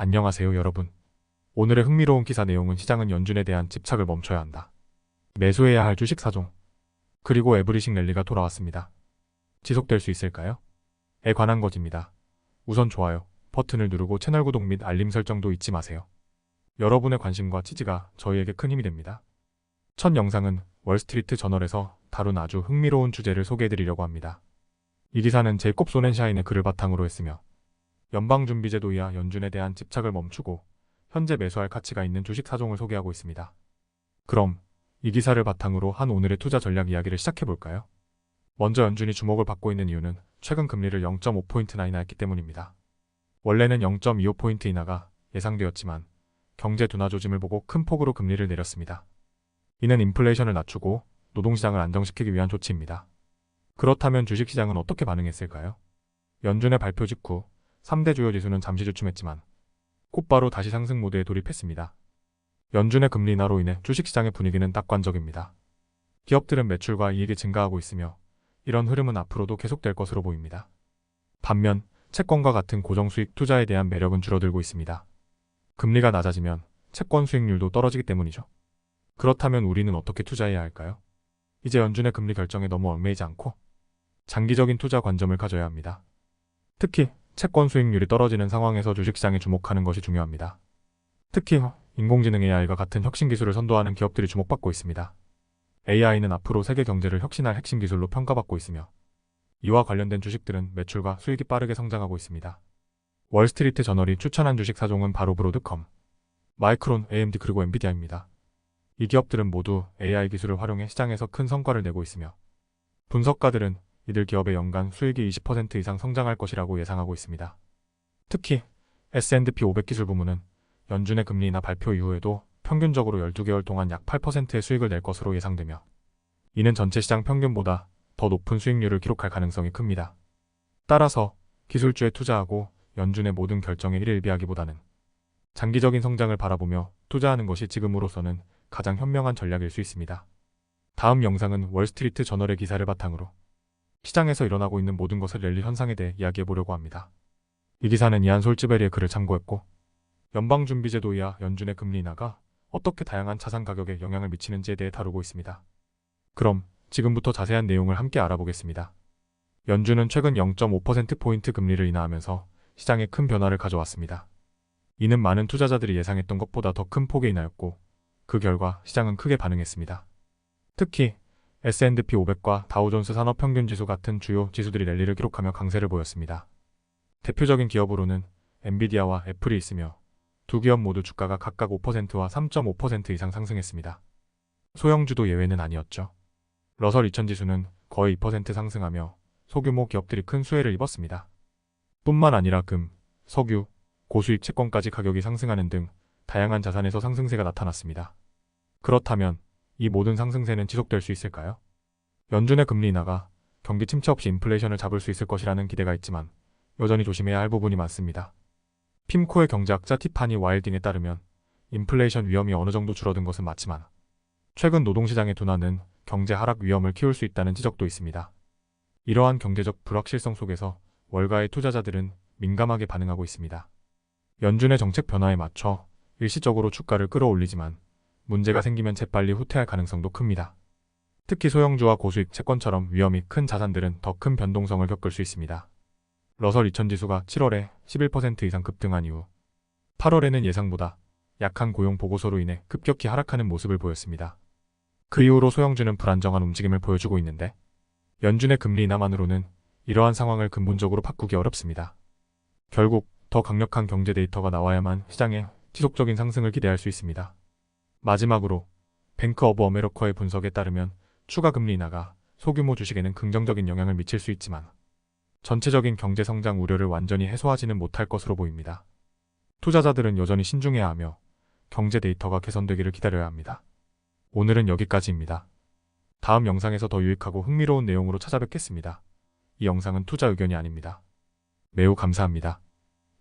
안녕하세요 여러분. 오늘의 흥미로운 기사 내용은 시장은 연준에 대한 집착을 멈춰야 한다. 매수해야 할 주식 사종. 그리고 에브리식 랠리가 돌아왔습니다. 지속될 수 있을까요? 에 관한 것입니다. 우선 좋아요 버튼을 누르고 채널 구독 및 알림 설정도 잊지 마세요. 여러분의 관심과 지지가 저희에게 큰 힘이 됩니다. 첫 영상은 월스트리트 저널에서 다룬 아주 흥미로운 주제를 소개해드리려고 합니다. 이 기사는 제이콥 소넨샤인의 글을 바탕으로 했으며 연방준비제도이하 연준에 대한 집착을 멈추고 현재 매수할 가치가 있는 주식 사종을 소개하고 있습니다. 그럼 이 기사를 바탕으로 한 오늘의 투자 전략 이야기를 시작해볼까요? 먼저 연준이 주목을 받고 있는 이유는 최근 금리를 0.5포인트나 인하했기 때문입니다. 원래는 0.25포인트 인하가 예상되었지만 경제 둔화 조짐을 보고 큰 폭으로 금리를 내렸습니다. 이는 인플레이션을 낮추고 노동시장을 안정시키기 위한 조치입니다. 그렇다면 주식시장은 어떻게 반응했을까요? 연준의 발표 직후 3대 주요 지수는 잠시 주춤했지만 곧바로 다시 상승 모드에 돌입했습니다. 연준의 금리 인하로 인해 주식시장의 분위기는 낙관적입니다. 기업들은 매출과 이익이 증가하고 있으며 이런 흐름은 앞으로도 계속될 것으로 보입니다. 반면 채권과 같은 고정수익 투자에 대한 매력은 줄어들고 있습니다. 금리가 낮아지면 채권 수익률도 떨어지기 때문이죠. 그렇다면 우리는 어떻게 투자해야 할까요? 이제 연준의 금리 결정에 너무 얽매이지 않고 장기적인 투자 관점을 가져야 합니다. 특히 채권 수익률이 떨어지는 상황에서 주식시장에 주목하는 것이 중요합니다. 특히 인공지능 AI가 같은 혁신 기술을 선도하는 기업들이 주목받고 있습니다. AI는 앞으로 세계 경제를 혁신할 핵심 기술로 평가받고 있으며 이와 관련된 주식들은 매출과 수익이 빠르게 성장하고 있습니다. 월스트리트 저널이 추천한 주식 사종은 바로 브로드컴, 마이크론, AMD 그리고 엔비디아입니다. 이 기업들은 모두 AI 기술을 활용해 시장에서 큰 성과를 내고 있으며 분석가들은 이들 기업의 연간 수익이 20% 이상 성장할 것이라고 예상하고 있습니다. 특히 S&P 500 기술 부문은 연준의 금리 인하 발표 이후에도 평균적으로 12개월 동안 약 8%의 수익을 낼 것으로 예상되며 이는 전체 시장 평균보다 더 높은 수익률을 기록할 가능성이 큽니다. 따라서 기술주에 투자하고 연준의 모든 결정에 일일비하기보다는 장기적인 성장을 바라보며 투자하는 것이 지금으로서는 가장 현명한 전략일 수 있습니다. 다음 영상은 월스트리트 저널의 기사를 바탕으로 시장에서 일어나고 있는 모든 것을 랠리 현상에 대해 이야기해보려고 합니다. 이 기사는 이안 솔츠베리의 글을 참고했고 연방준비제도이하 연준의 금리 인하가 어떻게 다양한 자산 가격에 영향을 미치는지에 대해 다루고 있습니다. 그럼 지금부터 자세한 내용을 함께 알아보겠습니다. 연준은 최근 0.5%포인트 금리를 인하하면서 시장에 큰 변화를 가져왔습니다. 이는 많은 투자자들이 예상했던 것보다 더 큰 폭의 인하였고 그 결과 시장은 크게 반응했습니다. 특히 S&P 500과 다우존스 산업평균지수 같은 주요 지수들이 랠리를 기록하며 강세를 보였습니다. 대표적인 기업으로는 엔비디아와 애플이 있으며 두 기업 모두 주가가 각각 5%와 3.5% 이상 상승했습니다. 소형주도 예외는 아니었죠. 러설 2000 지수는 거의 2% 상승하며 소규모 기업들이 큰 수혜를 입었습니다. 뿐만 아니라 금, 석유, 고수익 채권까지 가격이 상승하는 등 다양한 자산에서 상승세가 나타났습니다. 그렇다면 이 모든 상승세는 지속될 수 있을까요? 연준의 금리 인하가 경기 침체 없이 인플레이션을 잡을 수 있을 것이라는 기대가 있지만 여전히 조심해야 할 부분이 많습니다. 핌코의 경제학자 티파니 와일딩에 따르면 인플레이션 위험이 어느 정도 줄어든 것은 맞지만 최근 노동시장의 둔화는 경제 하락 위험을 키울 수 있다는 지적도 있습니다. 이러한 경제적 불확실성 속에서 월가의 투자자들은 민감하게 반응하고 있습니다. 연준의 정책 변화에 맞춰 일시적으로 주가를 끌어올리지만 문제가 생기면 재빨리 후퇴할 가능성도 큽니다. 특히 소형주와 고수익 채권처럼 위험이 큰 자산들은 더 큰 변동성을 겪을 수 있습니다. 러설 2000 지수가 7월에 11% 이상 급등한 이후 8월에는 예상보다 약한 고용 보고서로 인해 급격히 하락하는 모습을 보였습니다. 그 이후로 소형주는 불안정한 움직임을 보여주고 있는데 연준의 금리 인하만으로는 이러한 상황을 근본적으로 바꾸기 어렵습니다. 결국 더 강력한 경제 데이터가 나와야만 시장에 지속적인 상승을 기대할 수 있습니다. 마지막으로 뱅크 오브 어메리카의 분석에 따르면 추가 금리 인하가 소규모 주식에는 긍정적인 영향을 미칠 수 있지만 전체적인 경제 성장 우려를 완전히 해소하지는 못할 것으로 보입니다. 투자자들은 여전히 신중해야 하며 경제 데이터가 개선되기를 기다려야 합니다. 오늘은 여기까지입니다. 다음 영상에서 더 유익하고 흥미로운 내용으로 찾아뵙겠습니다. 이 영상은 투자 의견이 아닙니다. 매우 감사합니다.